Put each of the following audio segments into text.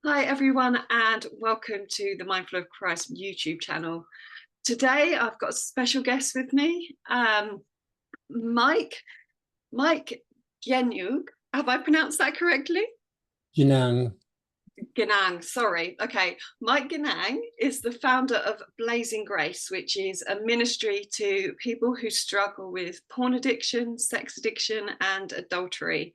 Hi everyone and welcome to the Mindful of Christ YouTube channel. Today I've got a special guest with me, Mike Genung. Have I pronounced that correctly? Genung. Genung, sorry. Okay, Mike Genung is the founder of Blazing Grace, which is a ministry to people who struggle with porn addiction, sex addiction and adultery.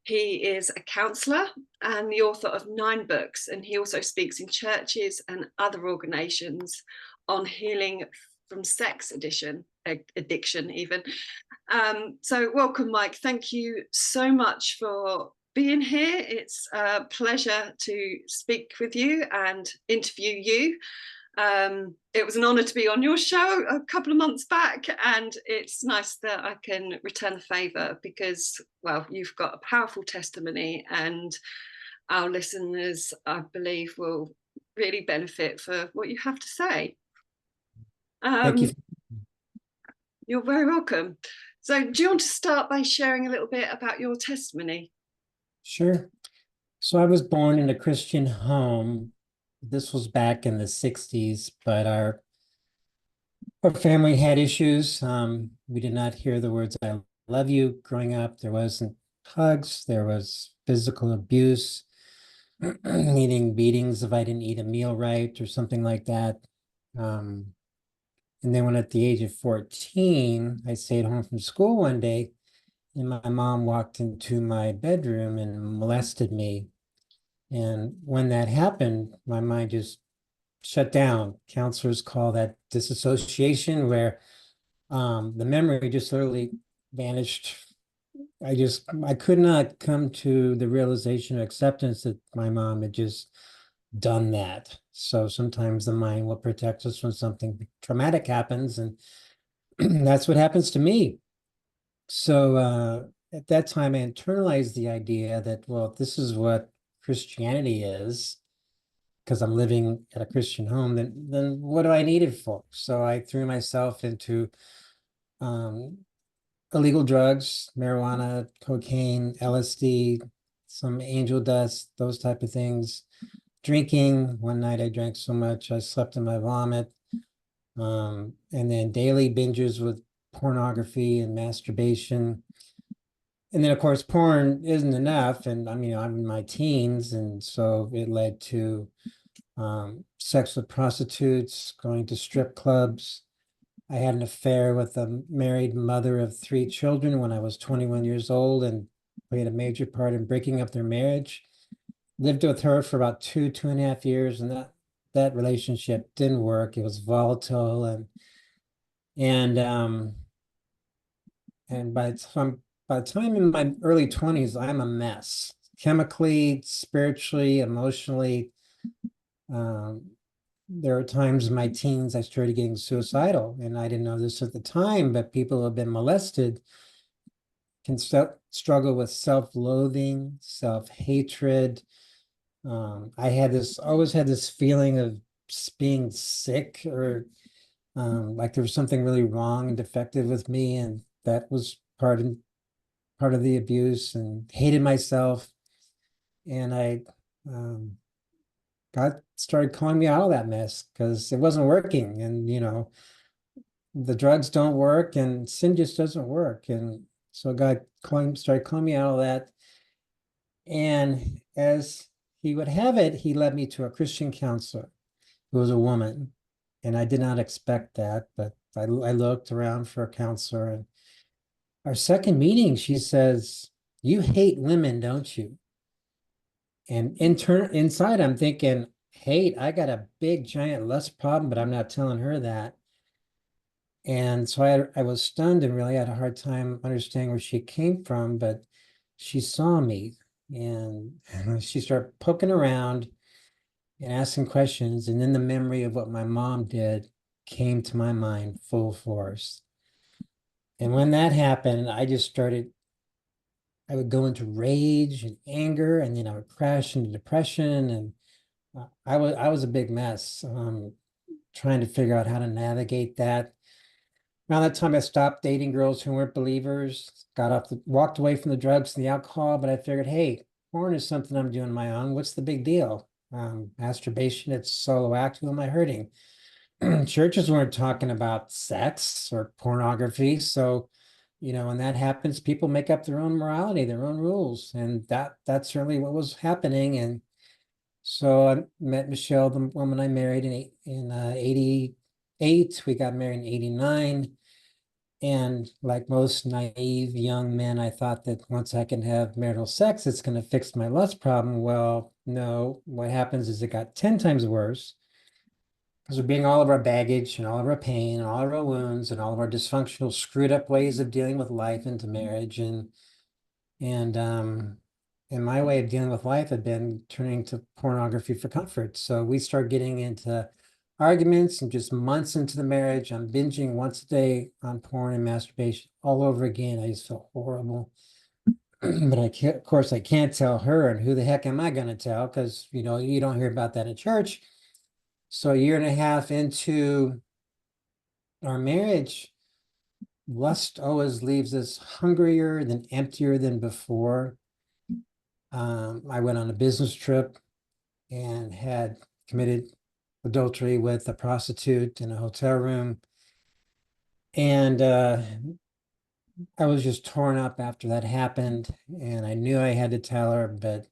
He is a counsellor and the author of 9 books, and he also speaks in churches and other organisations on healing from sex addiction even. So welcome, Mike. Thank you so much for being here. It's a pleasure to speak with you and interview you. It was an honor to be on your show a couple of months back, and it's nice that I can return the favor because, well, you've got a powerful testimony and our listeners, I believe, will really benefit for what you have to say. Thank you. You're very welcome. So do you want to start by sharing a little bit about your testimony? Sure. So I was born in a Christian home. This was back in the 60s, but our family had issues. We did not hear the words "I love you" growing up. There wasn't hugs. There was physical abuse, meaning beatings if I didn't eat a meal right or something like that. And then when at the age of 14, I stayed home from school one day, and my mom walked into my bedroom and molested me. And when that happened, my mind just shut down. Counselors call that disassociation, where the memory just literally vanished. I could not come to the realization or acceptance that my mom had just done that. So sometimes the mind will protect us when something traumatic happens, and that's what happens to me. So at that time, I internalized the idea that, well, this is what Christianity is, because I'm living at a Christian home, then what do I need it for? So I threw myself into illegal drugs, marijuana, cocaine, LSD, some angel dust, those type of things. Drinking. One night I drank so much I slept in my vomit. And then daily binges with pornography and masturbation. And then, of course, porn isn't enough. And I mean, I'm in my teens, and so it led to sex with prostitutes, going to strip clubs. I had an affair with a married mother of 3 children when I was 21 years old, and played a major part in breaking up their marriage. Lived with her for about 2.5 years, and that relationship didn't work. It was volatile, and by the time in my early 20s, I'm a mess, chemically, spiritually, emotionally. There were times in my teens I started getting suicidal, and I didn't know this at the time, but people who have been molested can struggle with self-loathing, self-hatred. I always had this feeling of being sick, or like there was something really wrong and defective with me, and that was part of the abuse, and hated myself. And God started calling me out of that mess because it wasn't working. And, the drugs don't work and sin just doesn't work. And so God started calling me out of that. And as he would have it, he led me to a Christian counselor who was a woman. And I did not expect that, but I looked around for a counselor. And our second meeting, she says, "You hate women, don't you?" And inside, I'm thinking, hate, I got a big giant lust problem, but I'm not telling her that. And so I was stunned and really had a hard time understanding where she came from, but she saw me, and she started poking around and asking questions. And then the memory of what my mom did came to my mind full force. And when that happened, I would go into rage and anger, and then I would crash into depression. And I was a big mess, trying to figure out how to navigate that. Around that time, I stopped dating girls who weren't believers, walked away from the drugs and the alcohol, but I figured, hey, porn is something I'm doing on my own. What's the big deal? Masturbation, it's solo act. Who am I hurting? Churches weren't talking about sex or pornography. So, when that happens, people make up their own morality, their own rules. And that's certainly what was happening. And so I met Michelle, the woman I married in 88. We got married in 89. And like most naive young men, I thought that once I can have marital sex, it's going to fix my lust problem. Well, no, what happens is it got 10 times worse because we're being all of our baggage and all of our pain and all of our wounds and all of our dysfunctional, screwed up ways of dealing with life into marriage. And my way of dealing with life had been turning to pornography for comfort. So we start getting into arguments, and just months into the marriage, I'm binging once a day on porn and masturbation all over again. I just felt horrible. But I can't, of course, I can't tell her, and who the heck am I going to tell? Because, you don't hear about that in church. So a year and a half into our marriage, lust always leaves us hungrier than emptier than before. I went on a business trip and had committed adultery with a prostitute in a hotel room. And I was just torn up after that happened. And I knew I had to tell her, but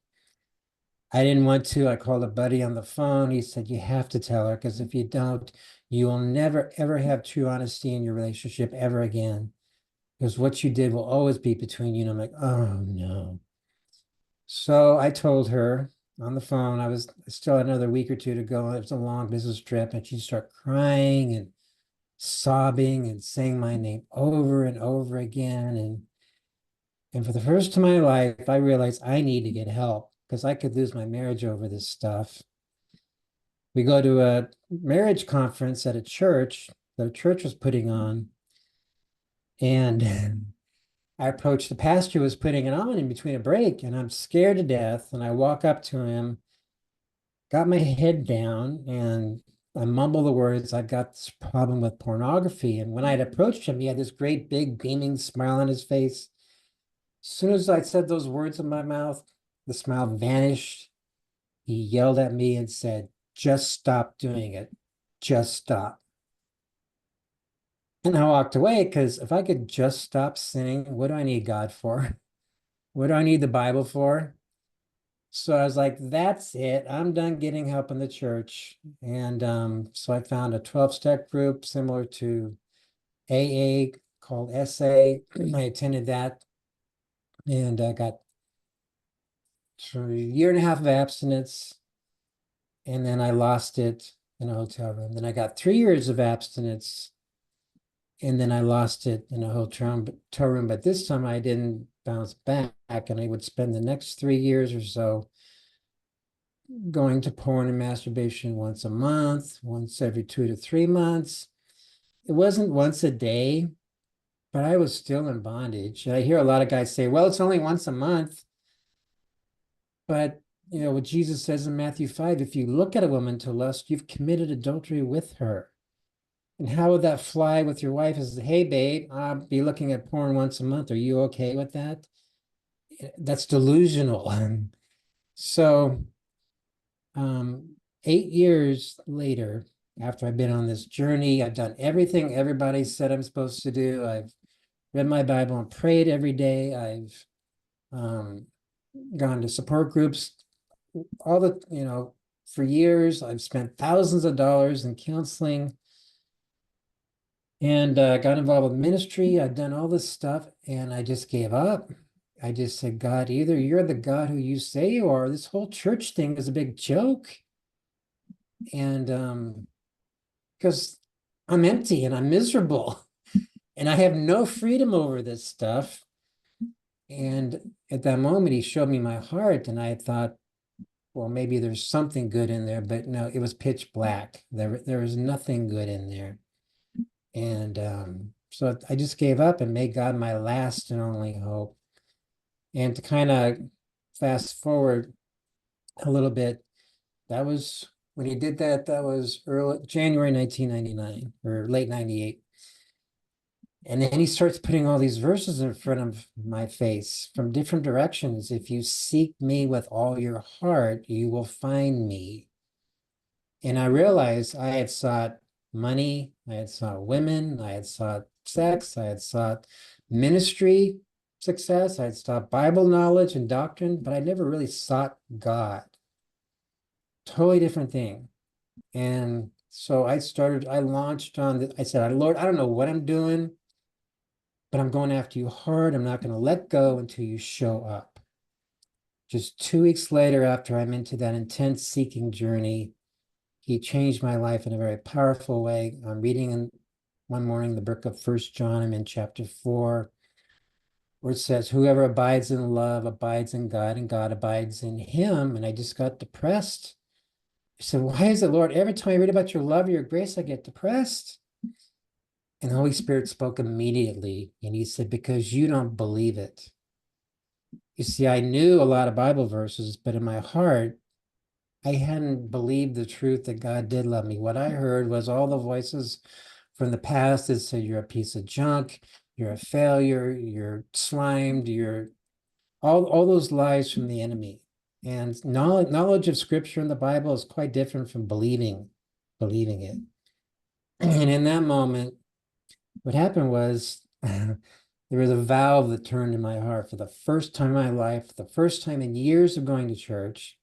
I didn't want to. I called a buddy on the phone. He said, "You have to tell her, because if you don't, you will never, ever have true honesty in your relationship ever again. Because what you did will always be between you." And I'm like, oh no. So I told her on the phone. I was still had another week or two to go. It was a long business trip, and she'd start crying and sobbing and saying my name over and over again. And for the first time in my life, I realized I need to get help because I could lose my marriage over this stuff. We go to a marriage conference at a church the church was putting on, and I approached the pastor who was putting it on in between a break, and I'm scared to death. And I walk up to him, got my head down, and I mumble the words, "I've got this problem with pornography." And when I'd approached him, he had this great big beaming smile on his face. As soon as I said those words in my mouth, the smile vanished. He yelled at me and said, "Just stop doing it. Just stop." And I walked away, because if I could just stop sinning, what do I need God for? What do I need the Bible for? So I was like, that's it. I'm done getting help in the church. And so I found a 12-step group similar to AA called SA. I attended that, and I got through a year and a half of abstinence. And then I lost it in a hotel room. Then I got 3 years of abstinence, and then I lost it in a hotel room. But this time I didn't bounce back, and I would spend the next 3 years or so going to porn and masturbation once a month, once every 2 to 3 months. It wasn't once a day, but I was still in bondage. And I hear a lot of guys say, well, it's only once a month. But what Jesus says in Matthew 5, if you look at a woman to lust, you've committed adultery with her. And how would that fly with your wife? Is, hey, babe, I'll be looking at porn once a month. Are you okay with that? That's delusional. So 8 years later, after I've been on this journey, I've done everything everybody said I'm supposed to do. I've read my Bible and prayed every day. I've gone to support groups, all the, for years. I've spent thousands of dollars in counseling, and got involved with ministry. I've done all this stuff, and I just gave up. I just said, God, either you're the God who you say you are, or this whole church thing is a big joke. And because I'm empty and I'm miserable and I have no freedom over this stuff. And at that moment, he showed me my heart, and I thought, well, maybe there's something good in there. But no, it was pitch black. There was nothing good in there. And so I just gave up and made God my last and only hope. And to kind of fast forward a little bit, that was when he did that. That was early January 1999 or late 98. And then he starts putting all these verses in front of my face from different directions. If you seek me with all your heart, you will find me. And I realized I had sought money, I had sought women, I had sought sex, I had sought ministry success, I had sought Bible knowledge and doctrine, but I never really sought God. Totally different thing. And so I launched on I said, Lord, I don't know what I'm doing, but I'm going after you hard. I'm not going to let go until you show up. Just 2 weeks later, after I'm into that intense seeking journey, he changed my life in a very powerful way. I'm reading in one morning the book of First John. I'm in chapter 4, where it says, "Whoever abides in love abides in God, and God abides in him." And I just got depressed. I said, "Why is it, Lord? Every time I read about your love, your grace, I get depressed." And the Holy Spirit spoke immediately, and he said, "Because you don't believe it." You see, I knew a lot of Bible verses, but in my heart, I hadn't believed the truth that God did love me. What I heard was all the voices from the past that said, "You're a piece of junk, you're a failure, you're slimed, you're all those lies from the enemy." And knowledge of scripture in the Bible is quite different from believing it. And in that moment, what happened was there was a valve that turned in my heart for the first time in my life, the first time in years of going to church.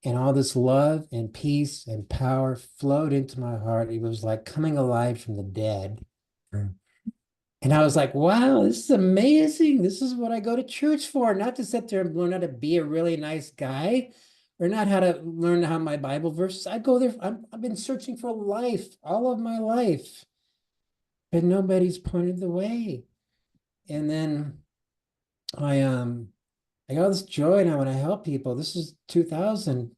And all this love and peace and power flowed into my heart. It was like coming alive from the dead. And I was like, wow, this is amazing. This is what I go to church for, not to sit there and learn how to be a really nice guy or not how to learn how my Bible verses. I go there. I've been searching for life all of my life, but nobody's pointed the way. And then I got this joy and I want to help people. This is 2000.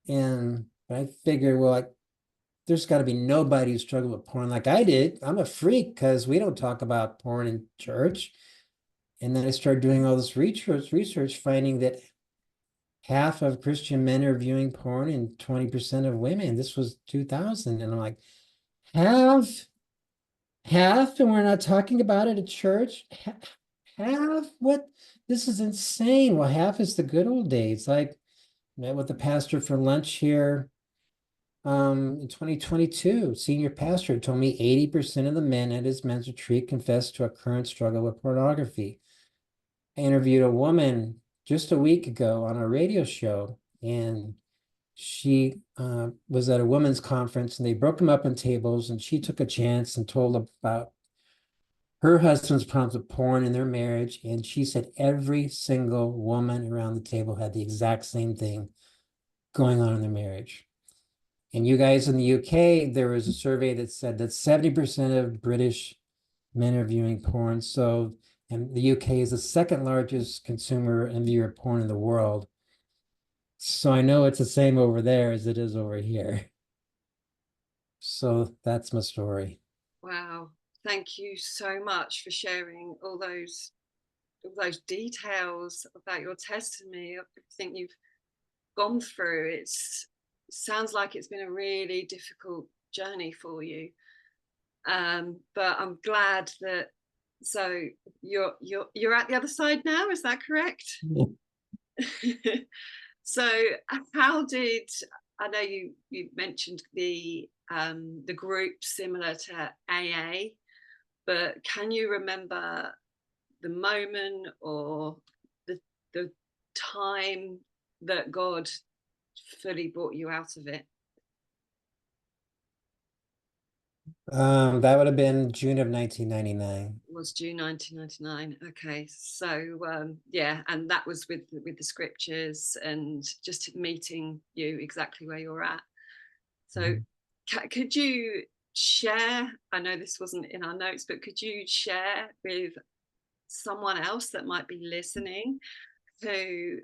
And I figured, well, there's got to be nobody who struggled with porn like I did. I'm a freak because we don't talk about porn in church. And then I started doing all this research, finding that half of Christian men are viewing porn and 20% of women. This was 2000. And I'm like, half, half, and we're not talking about it at church. Half? What? This is insane. Well, half is the good old days. Like, met with the pastor for lunch here in 2022. Senior pastor told me 80% of the men at his men's retreat confessed to a current struggle with pornography. I interviewed a woman just a week ago on a radio show, and she was at a women's conference, and they broke them up in tables, and she took a chance and told about her husband's problems with porn in their marriage. And she said every single woman around the table had the exact same thing going on in their marriage. And you guys in the UK, there was a survey that said that 70% of British men are viewing porn. So, and the UK is the second largest consumer and viewer of porn in the world. So I know it's the same over there as it is over here. So that's my story. Wow. Thank you so much for sharing all those details about your testimony, everything you've gone through. It sounds like it's been a really difficult journey for you. But I'm glad that you're at the other side now, is that correct? Yeah. So how did, I know you mentioned the group similar to AA, but can you remember the moment or the time that God fully brought you out of it? That would have been June of 1999. It was June 1999. Okay, so yeah, and that was with the scriptures and just meeting you exactly where you're at. So could you share, I know this wasn't in our notes, but could you share with someone else that might be listening who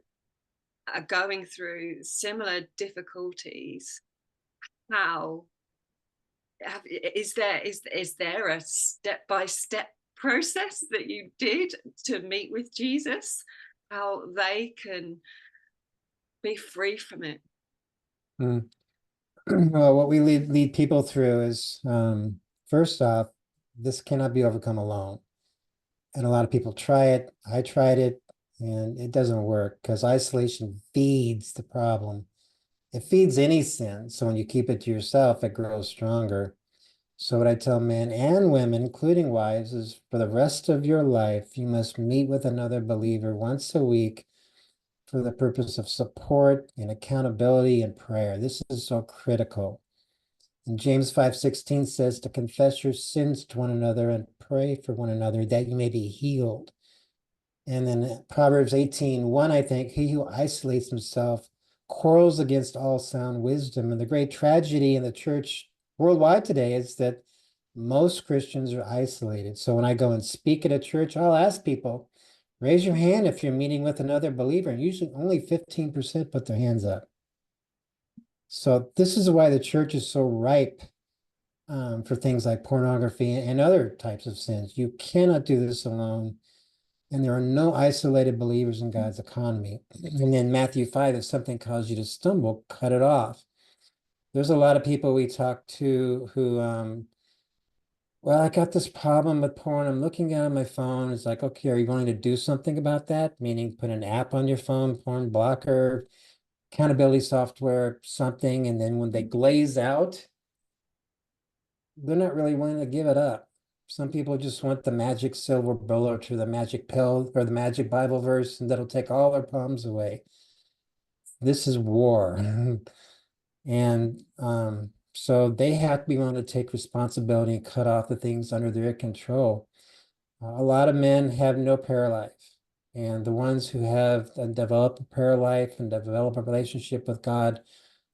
are going through similar difficulties, how is there a step-by-step process that you did to meet with Jesus, how they can be free from it? Well, what we lead people through is first off, this cannot be overcome alone. And a lot of people try it. I tried it, and it doesn't work because isolation feeds the problem. It feeds any sin. So when you keep it to yourself, it grows stronger. So what I tell men and women, including wives, is for the rest of your life, you must meet with another believer once a week for the purpose of support and accountability and prayer. This is so critical. And James 5:16 says to confess your sins to one another and pray for one another that you may be healed. And then Proverbs 18:1, I think, he who isolates himself quarrels against all sound wisdom. And the great tragedy in the church worldwide today is that most Christians are isolated. So when I go and speak at a church, I'll ask people, raise your hand if you're meeting with another believer. And usually only 15% put their hands up. So this is why the church is so ripe for things like pornography and other types of sins. You cannot do this alone. And there are no isolated believers in God's economy. And in Matthew 5, if something caused you to stumble, cut it off. There's a lot of people we talk to who, well, I got this problem with porn. I'm looking at it on my phone. It's like, okay, are you going to do something about that? Meaning put an app on your phone, porn blocker, accountability software, something. And then when they glaze out, they're not really willing to give it up. Some people just want the magic silver bullet or the magic pill or the magic Bible verse, and that'll take all their problems away. This is war. And so they have to be willing to take responsibility and cut off the things under their control. A lot of men have no prayer life. And the ones who have developed a prayer life and develop a relationship with God,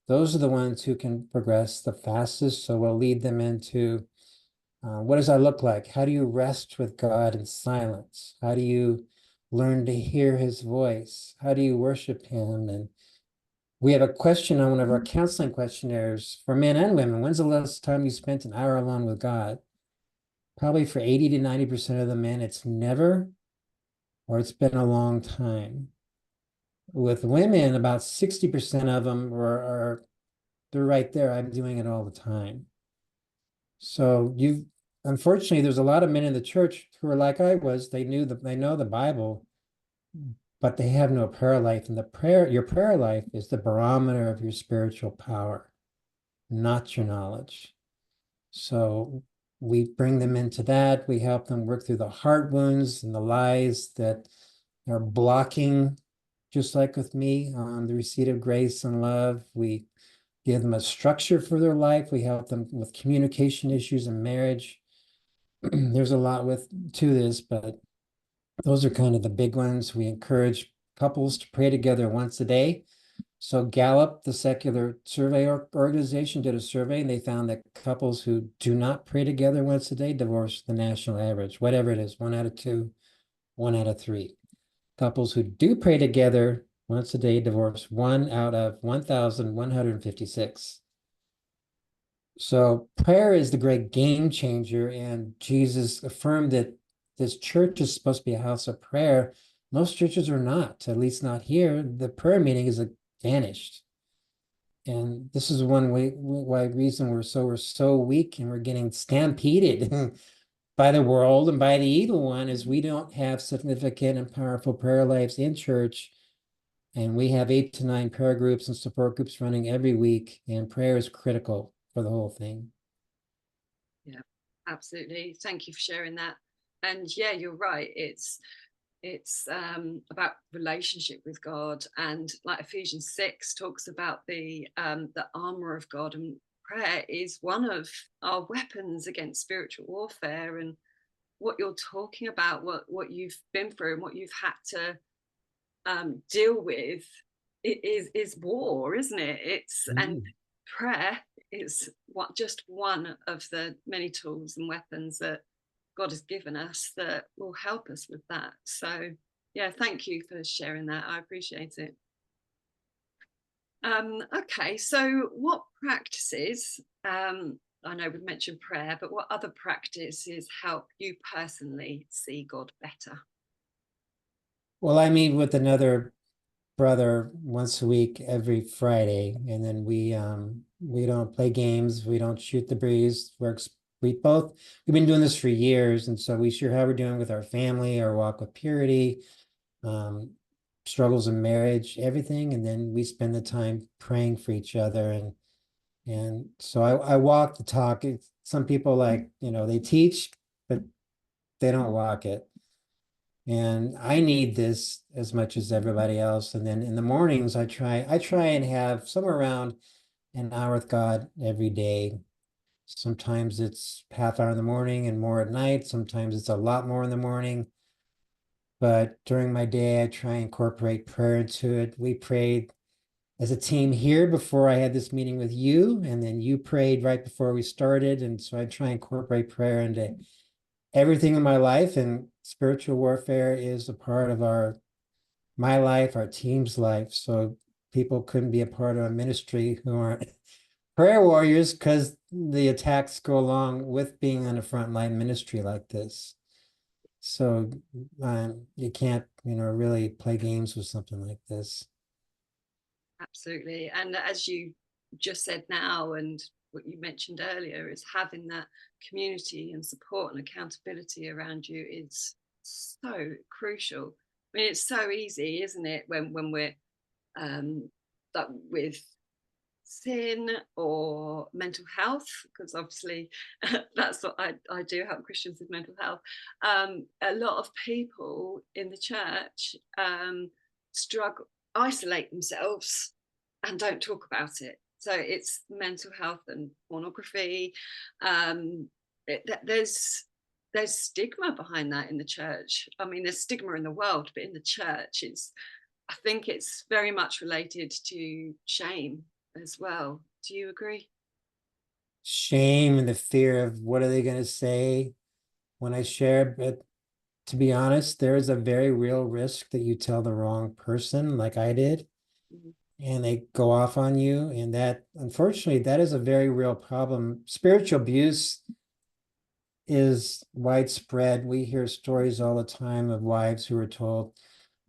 those are the ones who can progress the fastest. So we'll lead them into what does that look like? How do you rest with God in silence? How do you learn to hear his voice? How do you worship him? And we have a question on one of our counseling questionnaires for men and women. When's the last time you spent an hour alone with God? Probably for 80 to 90% of the men, it's never, or it's been a long time. With women, about 60% of them they're right there. I'm doing it all the time. So unfortunately, there's a lot of men in the church who are like I was. They know the Bible, but they have no prayer life. And your prayer life is the barometer of your spiritual power, not your knowledge. So we bring them into that. We help them work through the heart wounds and the lies that are blocking, just like with me, the receipt of grace and love. We give them a structure for their life. We help them with communication issues and marriage. There's a lot to this, but those are kind of the big ones. We encourage couples to pray together once a day. So Gallup, the secular survey organization, did a survey, and they found that couples who do not pray together once a day divorce the national average, whatever it is, 1 out of 2, 1 out of 3. Couples who do pray together once a day divorce 1 out of 1,156. So prayer is the great game changer, and Jesus affirmed that this church is supposed to be a house of prayer. Most churches are not, at least not here. The prayer meeting is vanished. And this is one why reason we're so weak and we're getting stampeded by the world and by the evil one is we don't have significant and powerful prayer lives in church. And we have 8 to 9 prayer groups and support groups running every week, and prayer is critical for the whole thing. Yeah, absolutely. Thank you for sharing that. And yeah, you're right. It's about relationship with God, and like Ephesians 6 talks about the armor of God, and prayer is one of our weapons against spiritual warfare. And what you're talking about, what you've been through and what you've had to deal with, it is war, isn't it? And prayer is just one of the many tools and weapons that God has given us that will help us with that. So yeah, thank you for sharing that. I appreciate it. Okay, so what practices, I know we've mentioned prayer, but what other practices help you personally see God better? Well, I meet with another brother once a week every Friday, and then we don't play games, we don't shoot the breeze. we've been doing this for years, and so we share how we're doing with our family, our walk with purity, um, struggles in marriage, everything, and then we spend the time praying for each other, and so I walk the talk. Some people like, they teach, but they don't walk it. And I need this as much as everybody else. And then in the mornings, I try and have somewhere around an hour with God every day. Sometimes it's half hour in the morning and more at night. Sometimes it's a lot more in the morning. But during my day, I try and incorporate prayer into it. We prayed as a team here before I had this meeting with you, and then you prayed right before we started. And so I try and incorporate prayer into everything in my life, and spiritual warfare is a part of my life, our team's life. So people couldn't be a part of a ministry who aren't prayer warriors, because the attacks go along with being on a frontline ministry like this. So you can't, really play games with something like this. Absolutely. And as you just said now, and what you mentioned earlier, is having that community and support and accountability around you is so crucial. I mean, it's so easy, isn't it, when we're like with sin or mental health, because obviously that's what I do, help Christians with mental health. A lot of people in the church struggle, isolate themselves and don't talk about it. So it's mental health and pornography. There's stigma behind that in the church. I mean, there's stigma in the world, but in the church, I think it's very much related to shame as well. Do you agree? Shame and the fear of what are they going to say when I share. But to be honest, there is a very real risk that you tell the wrong person, like I did, Mhm. and they go off on you. And that, unfortunately, that is a very real problem. Spiritual abuse is widespread. We hear stories all the time of wives who are told,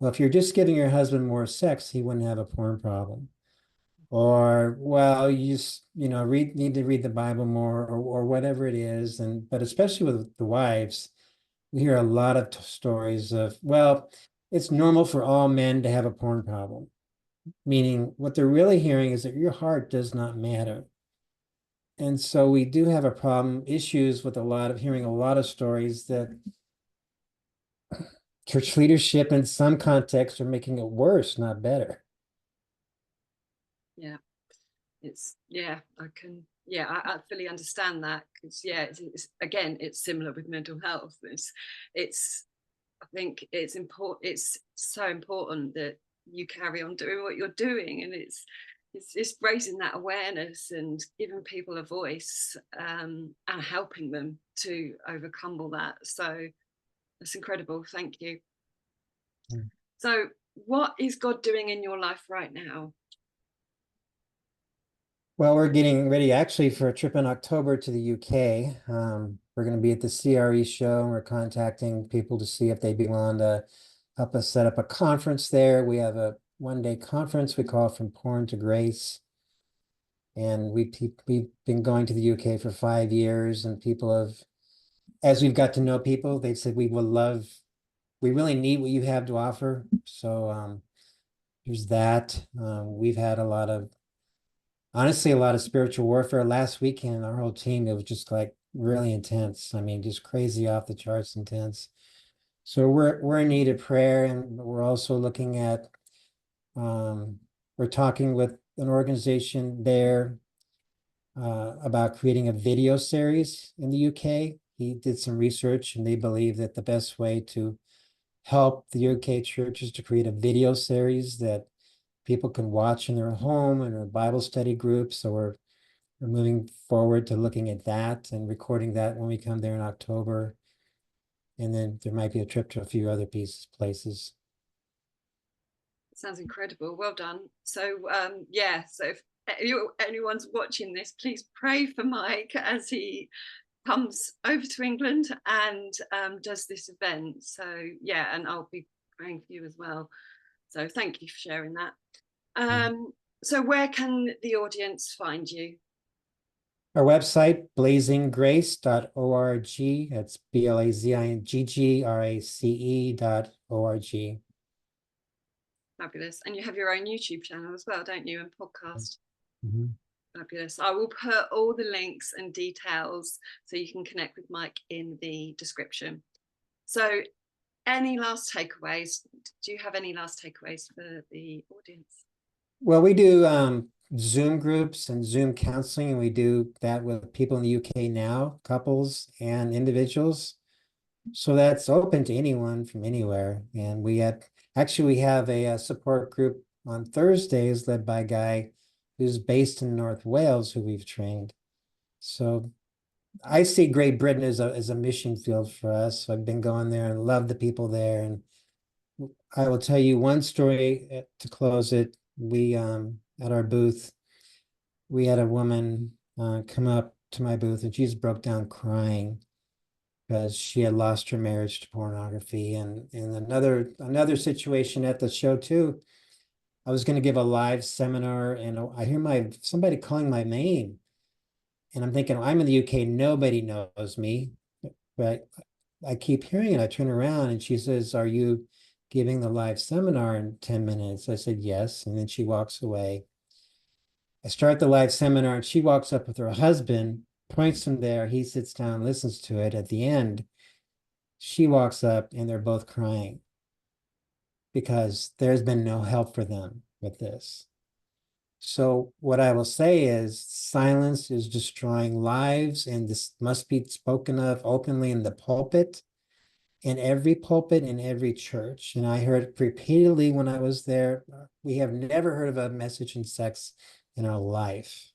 well, if you're just giving your husband more sex, he wouldn't have a porn problem. Or, well, you just, need to read the Bible more, or whatever it is. But especially with the wives, we hear a lot of stories of, well, it's normal for all men to have a porn problem, meaning what they're really hearing is that your heart does not matter. And so we do have a problem, issues with hearing a lot of stories that church leadership in some contexts are making it worse, not better. Yeah, I can, yeah, I fully understand that, because yeah, again, it's similar with mental health. It's I think it's important. It's so important that you carry on doing what you're doing, and it's raising that awareness and giving people a voice, and helping them to overcome all that. So that's incredible. Thank you. Mm. So, what is God doing in your life right now? Well, we're getting ready actually for a trip in October to the UK. We're going to be at the CRE show, and we're contacting people to see if they'd be willing to help us set up a conference there. We have a one-day conference we call From Porn to Grace. And we've been going to the UK for 5 years, and people have, as we've got to know people, they've said, we really need what you have to offer. So there's that. We've had honestly, a lot of spiritual warfare last weekend. Our whole team, it was just like really intense. I mean, just crazy off the charts intense. So we're in need of prayer, and we're also looking at we're talking with an organization there about creating a video series in the UK. He did some research, and they believe that the best way to help the UK church is to create a video series that people can watch in their home and a Bible study group. So we're moving forward to looking at that and recording that when we come there in October. And then there might be a trip to a few other places. Sounds incredible. Well done. So, so if anyone's watching this, please pray for Mike as he comes over to England and does this event. So, yeah, and I'll be praying for you as well. So, thank you for sharing that. Mm. So, where can the audience find you? Our website, blazinggrace.org. That's BLAZINGGRACE.org. Fabulous. And you have your own YouTube channel as well, don't you? And podcast. Mhm. Fabulous. I will put all the links and details so you can connect with Mike in the description. So, any last takeaways? Do you have any last takeaways for the audience? Well, we do Zoom groups and Zoom counseling, and we do that with people in the UK now, couples and individuals. So that's open to anyone from anywhere. And we have a support group on Thursdays led by a guy who's based in North Wales who we've trained. So I see Great Britain as a mission field for us. So I've been going there and love the people there. And I will tell you one story to close it. We at our booth, we had a woman come up to my booth and she just broke down crying because she had lost her marriage to pornography. And in another situation at the show too, I was going to give a live seminar and I hear somebody calling my name. And I'm thinking, I'm in the UK, nobody knows me. But I keep hearing it. I turn around and she says, "Are you giving the live seminar in 10 minutes?" I said, "Yes." And then she walks away. I start the live seminar and she walks up with her husband, points him there. He sits down, listens to it. At the end, she walks up and they're both crying because there's been no help for them with this. So what I will say is silence is destroying lives, and this must be spoken of openly in the pulpit, in every pulpit, in every church. And I heard repeatedly when I was there, we have never heard of a message in sex in our life.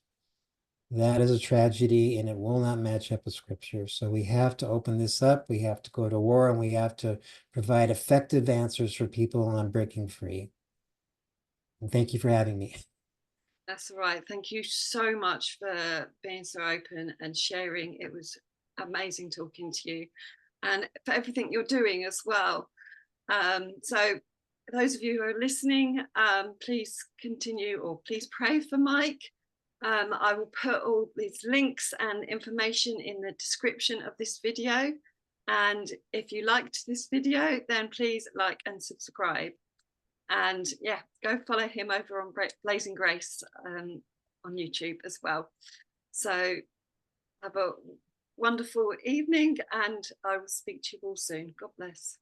That is a tragedy, and it will not match up with scripture. So we have to open this up. We have to go to war, and we have to provide effective answers for people on breaking free. And thank you for having me. That's all right. Thank you so much for being so open and sharing. It was amazing talking to you and for everything you're doing as well. So, those of you who are listening, please continue or please pray for Mike. I will put all these links and information in the description of this video. And if you liked this video, then please like and subscribe. And yeah, go follow him over on Blazing Grace on YouTube as well. So have a wonderful evening and I will speak to you all soon. God bless.